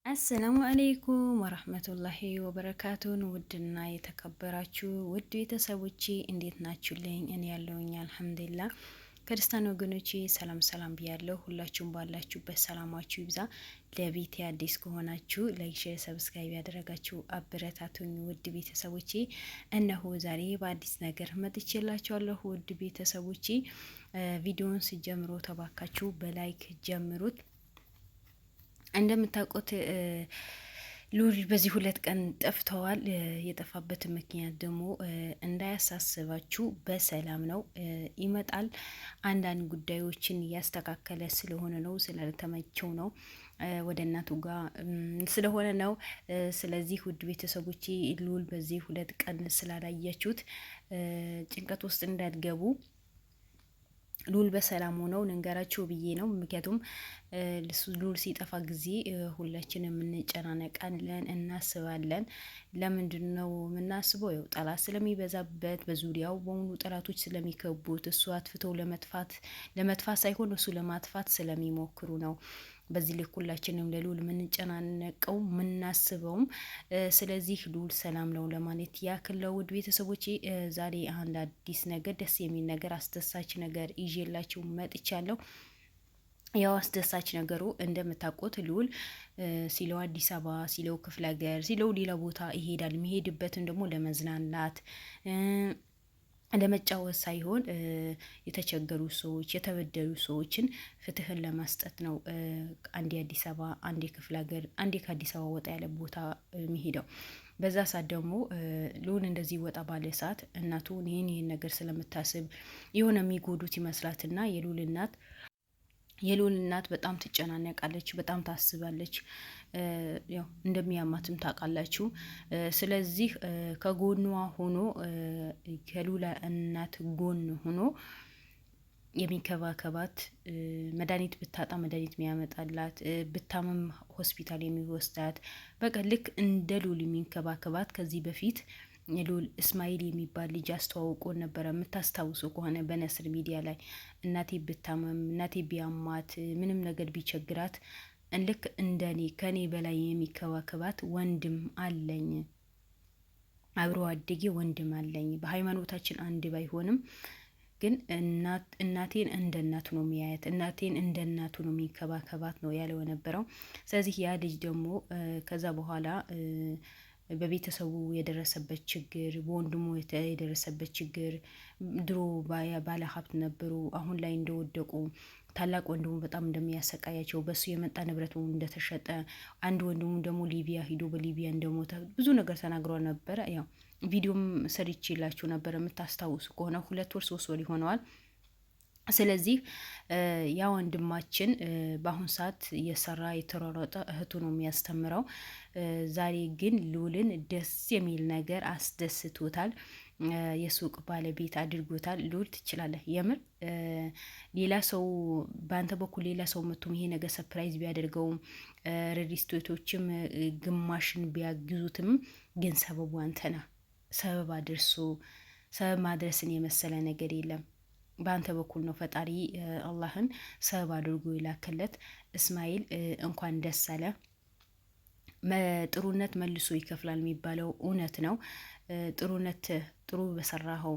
አሰላሙ አሌይኩም ወረህመቱላሂ ወበረካቱን። ውድና የተከበራችሁ ውድ ቤተሰቦቼ እንዴት ናችሁልኝ? እኔ ያለውኝ አልሐምዱሊላህ። ክርስቲያን ወገኖቼ ሰላም ሰላም ብያለሁ። ሁላችሁም ባላችሁበት ሰላማችሁ ይብዛ። ለቤቴ አዲስ ከሆናችሁ ላይክ፣ ሼር፣ ሰብስክራይብ ያደረጋችሁ አበረታቱኝ። ውድ ቤተሰቦቼ እነሆ ዛሬ በአዲስ ነገር መጥቼላችኋለሁ። ውድ ቤተሰቦቼ ቪዲዮውን ሲጀምሩ ተባካችሁ በላይክ ጀምሩት። እንደምታውቁት ሉል በዚህ 2 ቀን ጠፍተዋል። የጠፋበት ምክንያት ደግሞ እንዳያሳስባችሁ በሰላም ነው፣ ይመጣል። አንዳንድ ጉዳዮችን እያስተካከለ ስለሆነ ነው፣ ስላልተመቸው ነው፣ ወደ እናቱ ጋር ስለሆነ ነው። ስለዚህ ውድ ቤተሰቦቼ ሉል በዚህ 2 ቀን ስላላያችሁት ጭንቀት ውስጥ እንዳትገቡ ሉል በሰላም ሆነው ንንገራቸው ብዬ ነው። ምክንያቱም ሉል ሲጠፋ ጊዜ ሁላችንም እንጨናነቃለን፣ እናስባለን። ለምንድን ነው የምናስበው? ያው ጠላት ስለሚበዛበት፣ በዙሪያው በሙሉ ጠላቶች ስለሚከቡት፣ እሱ አጥፍተው ለመጥፋት ሳይሆን እሱ ለማጥፋት ስለሚሞክሩ ነው። በዚህ ልክ ሁላችንም ለሉል የምንጨናነቀው የምናስበውም። ስለዚህ ሉል ሰላም ነው ለማለት ያክል ውድ ቤተሰቦቼ ዛሬ አንድ አዲስ ነገር፣ ደስ የሚል ነገር፣ አስደሳች ነገር ይዤላችሁ መጥቻለሁ። ያው አስደሳች ነገሩ እንደምታውቁት ሉል ሲለው አዲስ አበባ፣ ሲለው ክፍለ ሀገር፣ ሲለው ሌላ ቦታ ይሄዳል። የሚሄድበትን ደግሞ ለመዝናናት ለመጫወት ሳይሆን የተቸገሩ ሰዎች፣ የተበደሉ ሰዎችን ፍትህን ለማስጠት ነው። አንዴ አዲስ አበባ፣ አንዴ ክፍለ ሀገር፣ አንዴ ከአዲስ አበባ ወጣ ያለ ቦታ የሚሄደው። በዛ ሰዓት ደግሞ ሉል እንደዚህ ወጣ ባለ ሰዓት እናቱ ይህን ነገር ስለምታስብ የሆነ የሚጎዱት ይመስላትና የሉል እናት በጣም ትጨናነቃለች፣ በጣም ታስባለች። ያው እንደሚያማትም ታውቃላችሁ። ስለዚህ ከጎኗ ሆኖ ከሉላ እናት ጎን ሆኖ የሚንከባከባት፣ መድኃኒት ብታጣ መድኃኒት የሚያመጣላት፣ ብታመም ሆስፒታል የሚወስዳት፣ በቃ ልክ እንደ ሉል የሚንከባከባት ከዚህ በፊት ሉል እስማኤል የሚባል ልጅ አስተዋውቆ ነበረ። የምታስታውሱ ከሆነ በነስር ሚዲያ ላይ እናቴ ብታመም፣ እናቴ ቢያማት፣ ምንም ነገር ቢቸግራት ልክ እንደኔ ከኔ በላይ የሚከባከባት ወንድም አለኝ፣ አብሮ አደጌ ወንድም አለኝ። በሃይማኖታችን አንድ ባይሆንም ግን እናቴን እንደ እናቱ ነው የሚያየት፣ እናቴን እንደ እናቱ ነው የሚከባከባት ነው ያለው የነበረው። ስለዚህ ያ ልጅ ደግሞ ከዛ በኋላ በቤተሰቡ የደረሰበት ችግር፣ በወንድሙ የደረሰበት ችግር፣ ድሮ ባለ ሀብት ነበሩ፣ አሁን ላይ እንደወደቁ፣ ታላቅ ወንድሙ በጣም እንደሚያሰቃያቸው፣ በሱ የመጣ ንብረቱ እንደተሸጠ፣ አንድ ወንድሙ ደግሞ ሊቢያ ሂዶ በሊቢያ እንደሞተ ብዙ ነገር ተናግሮ ነበረ። ያው ቪዲዮም ሰርቼላችሁ ነበረ የምታስታውሱ ከሆነ 2 ወር 3 ወር ይሆነዋል። ስለዚህ ያ ወንድማችን በአሁን ሰዓት እየሰራ የተሯሯጠ እህቱ ነው የሚያስተምረው። ዛሬ ግን ሉልን ደስ የሚል ነገር አስደስቶታል። የሱቅ ባለቤት አድርጎታል። ሉል ትችላለህ። የምር ሌላ ሰው በአንተ በኩል ሌላ ሰው መቶም ይሄ ነገር ሰፕራይዝ ቢያደርገውም ሬዲስቶቶችም ግማሽን ቢያግዙትም ግን ሰበቡ አንተ ነህ። ሰበብ ማድረስን የመሰለ ነገር የለም። በአንተ በኩል ነው ፈጣሪ አላህን ሰበብ አድርጎ ይላክለት። እስማኤል እንኳን ደስ አለ። ጥሩነት መልሶ ይከፍላል የሚባለው እውነት ነው። ጥሩ በሰራኸው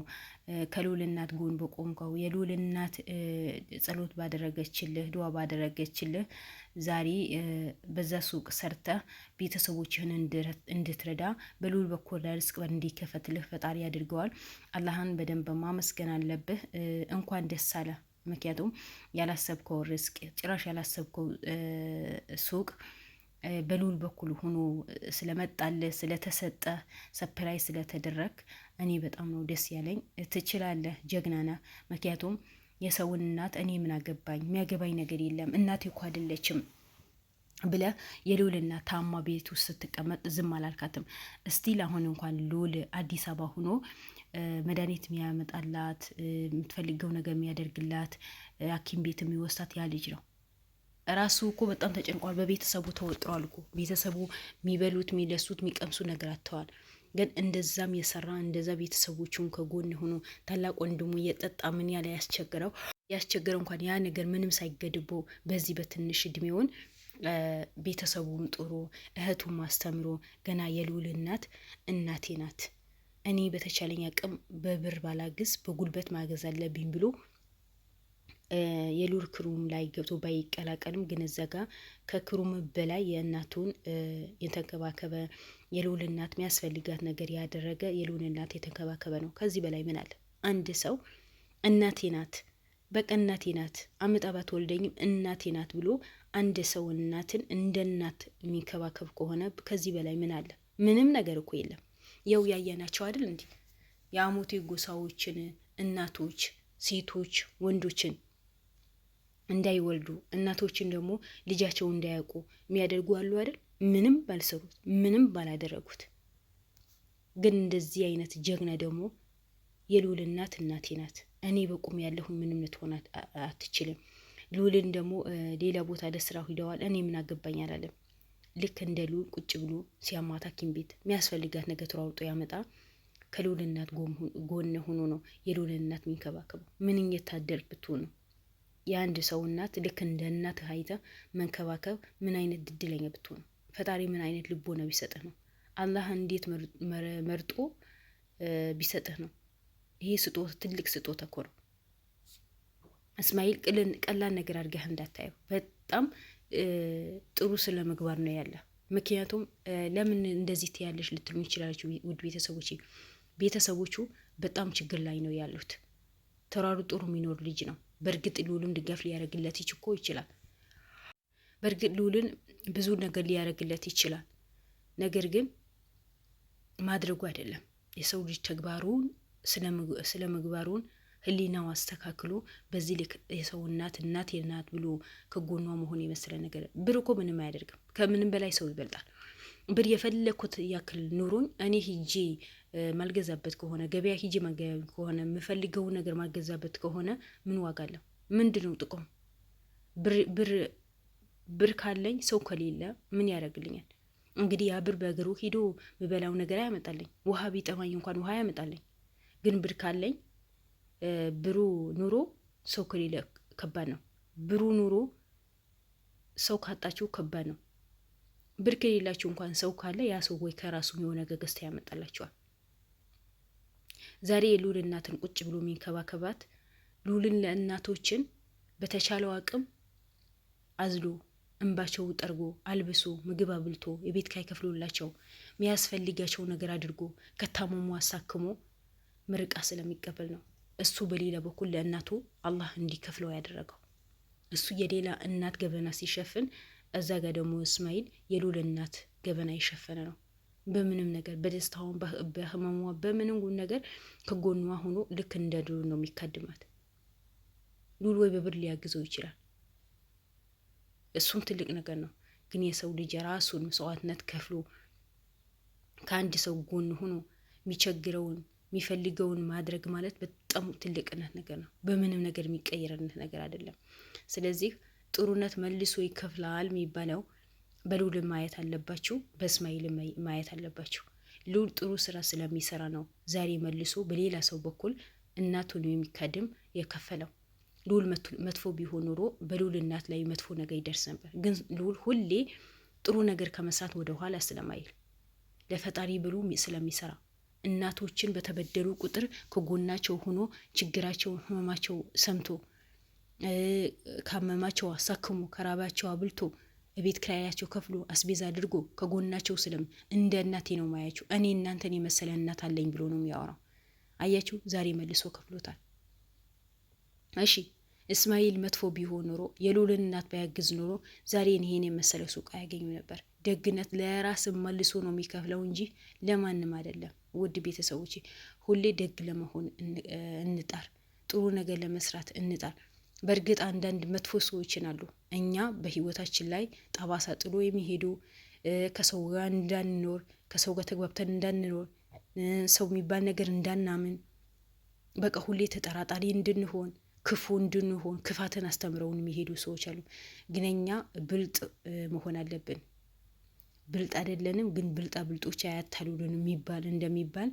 ከሉል እናት ጎን በቆምከው የሉል እናት ጸሎት ባደረገችልህ፣ ዱዓ ባደረገችልህ ዛሬ በዛ ሱቅ ሰርተህ ቤተሰቦችህን እንድትረዳ በሉል በኩል ርዝቅ እንዲከፈትልህ ፈጣሪ ያድርገዋል። አላህን በደንብ ማመስገን አለብህ። እንኳን ደስ አለ። ምክንያቱም ያላሰብከው ርዝቅ፣ ጭራሽ ያላሰብከው ሱቅ በሉል በኩል ሆኖ ስለመጣለ፣ ስለተሰጠ፣ ሰፕራይዝ ስለተደረግ እኔ በጣም ነው ደስ ያለኝ። ትችላለህ፣ ጀግና ነህ። ምክንያቱም የሰውን እናት እኔ ምን አገባኝ፣ የሚያገባኝ ነገር የለም፣ እናቴ እኮ አይደለችም ብለ የሉል እናት ታማ ቤት ውስጥ ስትቀመጥ ዝም አላልካትም። እስቲል አሁን እንኳን ሉል አዲስ አበባ ሆኖ መድኃኒት የሚያመጣላት፣ የምትፈልገው ነገር የሚያደርግላት፣ ሐኪም ቤት የሚወስዳት ያ ልጅ ነው። ራሱ እኮ በጣም ተጨንቋል። በቤተሰቡ ተወጥሯል እኮ ቤተሰቡ የሚበሉት የሚለሱት የሚቀምሱ ነገር አጥተዋል። ግን እንደዛም የሰራ እንደዛ ቤተሰቦቹን ከጎን ሆኖ ታላቅ ወንድሙ እየጠጣ ምን ያለ ያስቸገረው እንኳን ያ ነገር ምንም ሳይገድበው በዚህ በትንሽ እድሜውን ቤተሰቡም ጥሩ እህቱም አስተምሮ ገና የልዑል እናት እናቴ ናት፣ እኔ በተቻለኝ አቅም በብር ባላግዝ በጉልበት ማገዝ አለብኝ ብሎ የልዑል ክሩም ላይ ገብቶ ባይቀላቀልም ግን እዛ ጋ ከክሩም በላይ የእናቱን የተንከባከበ የልዑል እናት የሚያስፈልጋት ነገር ያደረገ የልዑል እናት የተንከባከበ ነው። ከዚህ በላይ ምን አለ? አንድ ሰው እናቴ ናት በቃ እናቴ ናት አምጣ ባትወልደኝም እናቴ ናት ብሎ አንድ ሰው እናትን እንደ እናት የሚንከባከብ ከሆነ ከዚህ በላይ ምን አለ? ምንም ነገር እኮ የለም። ያው ያየናቸው አይደል እንዴ የአሞቴ ጎሳዎችን እናቶች ሴቶች ወንዶችን እንዳይወልዱ እናቶችን ደግሞ ልጃቸው እንዳያውቁ የሚያደርጉ አሉ አይደል? ምንም ባልሰሩት ምንም ባላደረጉት ግን እንደዚህ አይነት ጀግና ደግሞ የልዑል እናት እናቴ ናት፣ እኔ በቁም ያለሁ ምንም ልትሆን አትችልም። ልዑልን ደግሞ ሌላ ቦታ ለስራ ሂደዋል፣ እኔ ምን አገባኝ አላለም። ልክ እንደ ልዑል ቁጭ ብሎ ሲያማታ ሐኪም ቤት የሚያስፈልጋት ነገር ተሯሩጦ ያመጣ ከልዑል እናት ጎን ሆኖ ነው የልዑል እናት የሚንከባከበው። ምንኛ የታደልክ ብትሆን ነው የአንድ ሰው እናት ልክ እንደ እናት ሀይታ መንከባከብ ምን አይነት ድድለኛ ብትሆን ነው። ፈጣሪ ምን አይነት ልቦና ቢሰጥህ ነው? አላህ እንዴት መርጦ ቢሰጥህ ነው? ይሄ ስጦታ ትልቅ ስጦታ እኮ ነው። እስማኤል ቀላል ነገር አድርገህ እንዳታየው። በጣም ጥሩ ስለ ምግባር ነው ያለ። ምክንያቱም ለምን እንደዚህ ትያለሽ ልትሉ ይችላለች ውድ ቤተሰቦች። ቤተሰቦቹ በጣም ችግር ላይ ነው ያሉት። ተሯሩጦ የሚኖር ልጅ ነው። በእርግጥ ልዑልን ድጋፍ ሊያደርግለት እኮ ይችላል። በእርግጥ ልዑልን ብዙ ነገር ሊያደርግለት ይችላል። ነገር ግን ማድረጉ አይደለም። የሰው ልጅ ተግባሩን ስለ ምግባሩን ህሊናው አስተካክሎ በዚህ ልክ የሰው እናት ናት ብሎ ከጎኗ መሆን የመሰለ ነገር ብር እኮ ምንም አያደርግም። ከምንም በላይ ሰው ይበልጣል። ብር የፈለኩት ያክል ኑሮኝ እኔ ሂጄ ማልገዛበት ከሆነ ገበያ ሂጄ ማገበያ ከሆነ የምፈልገው ነገር ማገዛበት ከሆነ ምን ዋጋ አለው? ምንድነው ጥቅሙ? ብር ካለኝ ሰው ከሌለ ምን ያደርግልኛል? እንግዲህ ያ ብር በእግሩ ሂዶ ምበላው ነገር አያመጣልኝ። ውሃ ቢጠማኝ እንኳን ውሃ ያመጣልኝ። ግን ብር ካለኝ ብሩ ኑሮ ሰው ከሌለ ከባድ ነው። ብሩ ኑሮ ሰው ካጣችሁ ከባድ ነው። ብር ከሌላችሁ እንኳን ሰው ካለ ያ ሰው ወይ ከራሱ የሆነ ገዝታ ያመጣላችኋል። ዛሬ የልዑል እናትን ቁጭ ብሎ የሚንከባከባት ልዑልን ለእናቶችን በተቻለው አቅም አዝሎ እንባቸው ጠርጎ አልብሶ ምግብ አብልቶ የቤት ኪራይ ከፍሎላቸው የሚያስፈልጋቸው ነገር አድርጎ ከታመሙ አሳክሞ ምርቃ ስለሚቀበል ነው። እሱ በሌላ በኩል ለእናቱ አላህ እንዲከፍለው ያደረገው። እሱ የሌላ እናት ገበና ሲሸፍን፣ እዛ ጋር ደግሞ እስማኤል የልዑል እናት ገበና የሸፈነ ነው። በምንም ነገር በደስታውን በህመሟ በምንም ነገር ከጎኗ ሆኖ ልክ እንደ ድሮ ነው የሚካድማት። ልዑል ወይ በብር ሊያግዘው ይችላል፣ እሱም ትልቅ ነገር ነው። ግን የሰው ልጅ የራሱን መስዋዕትነት ከፍሎ ከአንድ ሰው ጎን ሆኖ የሚቸግረውን የሚፈልገውን ማድረግ ማለት በጣም ትልቅነት ነገር ነው። በምንም ነገር የሚቀየርነት ነገር አይደለም። ስለዚህ ጥሩነት መልሶ ይከፍላል የሚባለው በልዑል ማየት አለባችሁ፣ በእስማኤል ማየት አለባችሁ። ልዑል ጥሩ ስራ ስለሚሰራ ነው ዛሬ መልሶ በሌላ ሰው በኩል እናቱን የሚካድም የከፈለው። ልዑል መጥፎ ቢሆን ኖሮ በልዑል እናት ላይ መጥፎ ነገር ይደርስ ነበር። ግን ልዑል ሁሌ ጥሩ ነገር ከመስራት ወደ ኋላ ስለማይል ለፈጣሪ ብሎ ስለሚሰራ እናቶችን በተበደሉ ቁጥር ከጎናቸው ሆኖ ችግራቸውን ህመማቸው ሰምቶ ካመማቸው አሳክሞ ከራባቸው አብልቶ ቤት ኪራያቸው ከፍሎ አስቤዛ አድርጎ ከጎናቸው እንደ እናቴ ነው ማያቸው፣ እኔ እናንተን የመሰለ እናት አለኝ ብሎ ነው የሚያወራው። አያችሁ ዛሬ መልሶ ከፍሎታል። እሺ እስማኤል መጥፎ ቢሆን ኖሮ የልዑልን እናት ባያግዝ ኖሮ ዛሬ ይሄን የመሰለ ሱቅ አያገኙ ነበር። ደግነት ለራስ መልሶ ነው የሚከፍለው እንጂ ለማንም አይደለም። ውድ ቤተሰቦች ሁሌ ደግ ለመሆን እንጣር፣ ጥሩ ነገር ለመስራት እንጣር። በእርግጥ አንዳንድ መጥፎ ሰዎችን አሉ እኛ በህይወታችን ላይ ጠባሳ ጥሎ የሚሄዱ ከሰው ጋር እንዳንኖር፣ ከሰው ጋር ተግባብተን እንዳንኖር፣ ሰው የሚባል ነገር እንዳናምን፣ በቃ ሁሌ ተጠራጣሪ እንድንሆን፣ ክፉ እንድንሆን ክፋትን አስተምረውን የሚሄዱ ሰዎች አሉ። ግን እኛ ብልጥ መሆን አለብን። ብልጥ አይደለንም ግን ብልጣ ብልጦች አያታሉልን እንደሚባል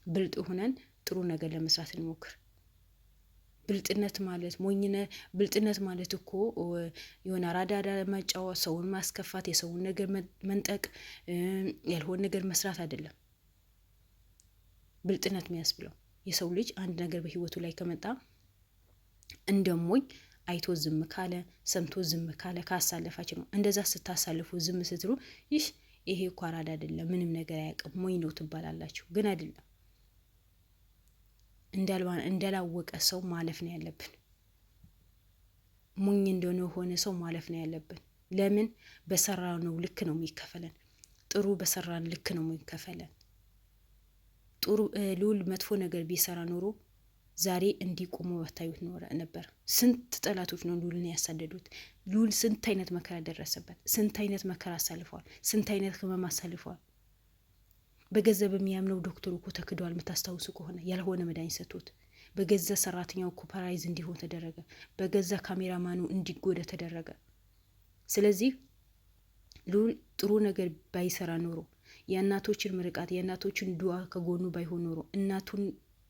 ብልጥ ሆነን ጥሩ ነገር ለመስራት እንሞክር። ብልጥነት ማለት ብልጥነት ማለት እኮ የሆነ አራዳ መጫወት፣ ሰውን ማስከፋት፣ የሰውን ነገር መንጠቅ፣ ያልሆነ ነገር መስራት አይደለም ብልጥነት የሚያስብለው። የሰው ልጅ አንድ ነገር በህይወቱ ላይ ከመጣ እንደሞኝ አይቶ ዝም ካለ፣ ሰምቶ ዝም ካለ ካሳለፋች ነው። እንደዛ ስታሳልፉ ዝም ስትሉ ይሄ እኮ አራዳ አይደለም፣ ምንም ነገር አያውቅም፣ ሞኝ ነው ትባላላችሁ። ግን አይደለም። እንዳላወቀ ሰው ማለፍ ነው ያለብን። ሞኝ እንደሆነ ሆነ ሰው ማለፍ ነው ያለብን። ለምን? በሰራነው ልክ ነው የሚከፈለን። ጥሩ በሰራን ልክ ነው የሚከፈለን። ጥሩ ልዑል መጥፎ ነገር ቢሰራ ኖሮ ዛሬ እንዲቆሙ ባታዩት ነበር። ስንት ጠላቶች ነው ልዑልን ያሳደዱት። ልዑል ስንት አይነት መከራ ደረሰበት። ስንት አይነት መከራ አሳልፈዋል። ስንት አይነት ህመም አሳልፈዋል። በገንዘብ የሚያምነው ዶክተሩ እኮ ተክዷል። የምታስታውሱ ከሆነ ያልሆነ መድኃኒት ሰጥቶት በገዛ ሰራተኛው እኮ ፓራይዝ እንዲሆን ተደረገ። በገዛ ካሜራማኑ እንዲጎዳ ተደረገ። ስለዚህ ልዑል ጥሩ ነገር ባይሰራ ኖሮ የእናቶችን ምርቃት የእናቶችን ዱዓ ከጎኑ ባይሆን ኖሮ እናቱን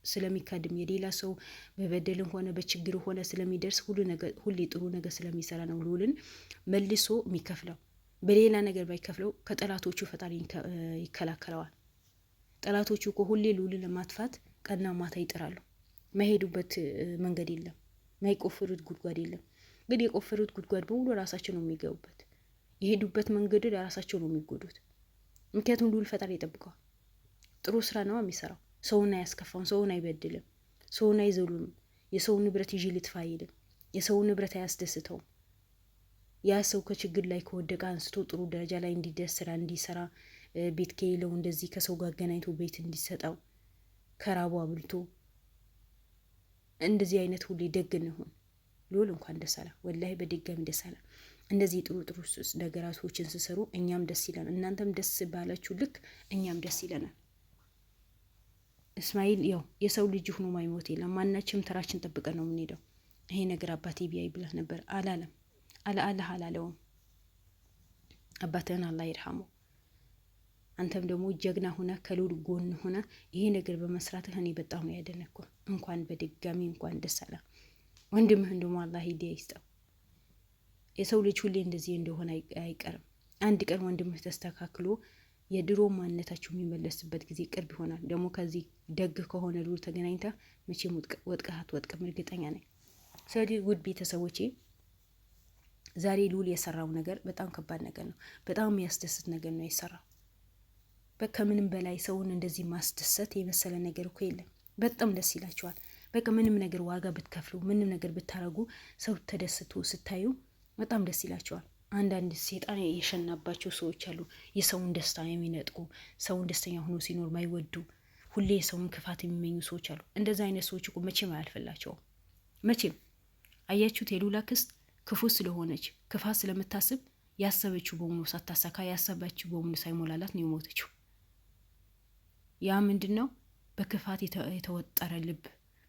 ስለሚካድም የሌላ ሰው በበደልም ሆነ በችግር ሆነ ስለሚደርስ ሁሌ ጥሩ ነገር ስለሚሰራ ነው ልዑልን መልሶ የሚከፍለው። በሌላ ነገር ባይከፍለው ከጠላቶቹ ፈጣሪ ይከላከለዋል። ጠላቶቹ እኮ ሁሌ ልዑልን ለማጥፋት ቀና ማታ ይጥራሉ። መሄዱበት መንገድ የለም፣ ማይቆፍሩት ጉድጓድ የለም። ግን የቆፈሩት ጉድጓድ በሙሉ ራሳቸው ነው የሚገቡበት። የሄዱበት መንገድ ለራሳቸው ነው የሚጎዱት። ምክንያቱም ልዑል ፈጣሪ ይጠብቀዋል። ጥሩ ስራ ነው የሚሰራው። ሰውን አያስከፋም፣ ሰውን አይበድልም፣ ሰውን አይዘሉም። የሰውን ንብረት ይዤ ልጥፋ አይልም። የሰውን ንብረት አያስደስተውም። ያ ሰው ከችግር ላይ ከወደቀ አንስቶ ጥሩ ደረጃ ላይ እንዲደርስ ስራ እንዲሰራ፣ ቤት ከሌለው እንደዚህ ከሰው ጋር አገናኝቶ ቤት እንዲሰጠው፣ ከራቡ አብልቶ፣ እንደዚህ አይነት ሁሌ ደግ እንሁን። ልዑል እንኳን ደስ አለ፣ ወላሂ በድጋሚ ደስ አለ። እንደዚህ ጥሩ ጥሩ ነገራቶችን ስሰሩ እኛም ደስ ይለናል። እናንተም ደስ ባላችሁ ልክ እኛም ደስ ይለናል። እስማኤል ያው የሰው ልጅ ሆኖ ማይሞት የለም። ማናችንም ተራችን ጠብቀን ነው የምንሄደው። ይሄ ነገር አባቴ ቢያይ ብለህ ነበር አላለም። አላህ አላለውም። አባትህን አላህ ይርሐመው። አንተም ደግሞ ጀግና ሆነ ከልዑል ጎን ሆነ ይሄ ነገር በመስራትህ እኔ በጣም ነው ያደነኩ። እንኳን በድጋሚ እንኳን ደስ አለ። ወንድምህን ደግሞ አላህ ሂዳያ ይስጠው። የሰው ልጅ ሁሌ እንደዚህ እንደሆነ አይቀርም። አንድ ቀን ወንድምህ ተስተካክሎ የድሮ ማንነታችሁ የሚመለስበት ጊዜ ቅርብ ይሆናል። ደግሞ ከዚህ ደግ ከሆነ ልዑል ተገናኝታ መቼም ወጥቀህ አትወጥቅም፣ እርግጠኛ ነኝ። ስለዚህ ውድ ቤተሰቦቼ ዛሬ ልዑል የሰራው ነገር በጣም ከባድ ነገር ነው። በጣም የሚያስደስት ነገር ነው የሰራው። በቃ ምንም በላይ ሰውን እንደዚህ ማስደሰት የመሰለ ነገር እኮ የለም። በጣም ደስ ይላቸዋል። በቃ ምንም ነገር ዋጋ ብትከፍሉ፣ ምንም ነገር ብታረጉ ሰው ተደስቶ ስታዩ በጣም ደስ ይላቸዋል። አንዳንድ ሴጣን የሸናባቸው ሰዎች አሉ፣ የሰውን ደስታ የሚነጥቁ፣ ሰውን ደስተኛ ሆኖ ሲኖር ማይወዱ፣ ሁሌ የሰውን ክፋት የሚመኙ ሰዎች አሉ። እንደዛ አይነት ሰዎች እኮ መቼም አያልፍላቸውም። መቼም አያችሁት፣ የልዑል አክስት ክፉ ስለሆነች ክፋት ስለምታስብ ያሰበችው በሙሉ ሳታሳካ ያሰበችው በሙሉ ሳይሞላላት ነው የሞተችው። ያ ምንድን ነው? በክፋት የተወጠረ ልብ፣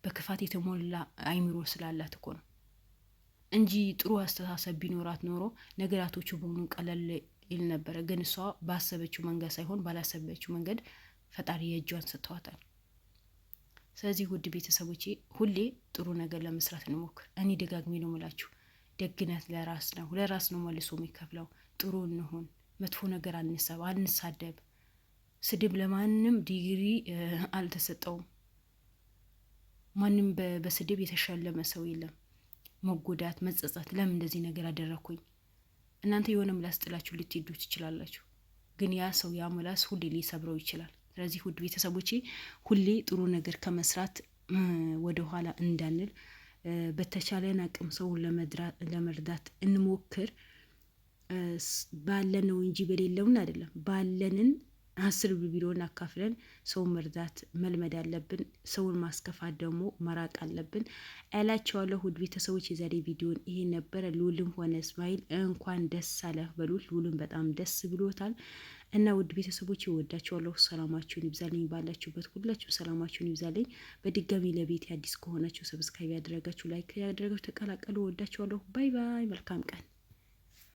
በክፋት የተሞላ አይምሮ ስላላት እኮ ነው እንጂ ጥሩ አስተሳሰብ ቢኖራት ኖሮ ነገራቶቹ በሙሉ ቀለል ይል ነበረ። ግን እሷ ባሰበችው መንገድ ሳይሆን ባላሰበችው መንገድ ፈጣሪ የእጇን ሰጥተዋታል። ስለዚህ ውድ ቤተሰቦቼ ሁሌ ጥሩ ነገር ለመስራት እንሞክር። እኔ ደጋግሜ ነው የምላችሁ፣ ደግነት ለራስ ነው፣ ለራስ ነው መልሶ የሚከፍለው። ጥሩ እንሁን፣ መጥፎ ነገር አንሳደብ። ስድብ ለማንም ዲግሪ አልተሰጠውም። ማንም በስድብ የተሸለመ ሰው የለም። መጎዳት፣ መጸጸት፣ ለምን እንደዚህ ነገር አደረኩኝ? እናንተ የሆነ ምላስ ጥላችሁ ልትሄዱ ትችላላችሁ፣ ግን ያ ሰው ያ ምላስ ሁሌ ሊሰብረው ይችላል። ስለዚህ ውድ ቤተሰቦቼ ሁሌ ጥሩ ነገር ከመስራት ወደ ኋላ እንዳንል፣ በተቻለን አቅም ሰውን ለመርዳት እንሞክር። ባለን ነው እንጂ በሌለውን አይደለም። ባለንን 10 ቢሊዮን አካፍለን ሰውን መርዳት መልመድ አለብን። ሰውን ማስከፋት ደግሞ መራቅ አለብን እላቸዋለሁ። ውድ ቤተሰቦች የዛሬ ቪዲዮን ይሄ ነበረ። ልዑልም ሆነ እስማኤል እንኳን ደስ አለህ በሉት። ልዑልም በጣም ደስ ብሎታል እና ውድ ቤተሰቦች ይወዳቸዋለሁ። ሰላማችሁን ይብዛልኝ፣ ባላችሁበት ሁላችሁ ሰላማችሁን ይብዛልኝ። በድጋሚ ለቤት አዲስ ከሆናችሁ ሰብስክራይብ ያደረጋችሁ፣ ላይክ ያደረጋችሁ ተቀላቀሉ። ወዳቸዋለሁ። ባይ ባይ። መልካም ቀን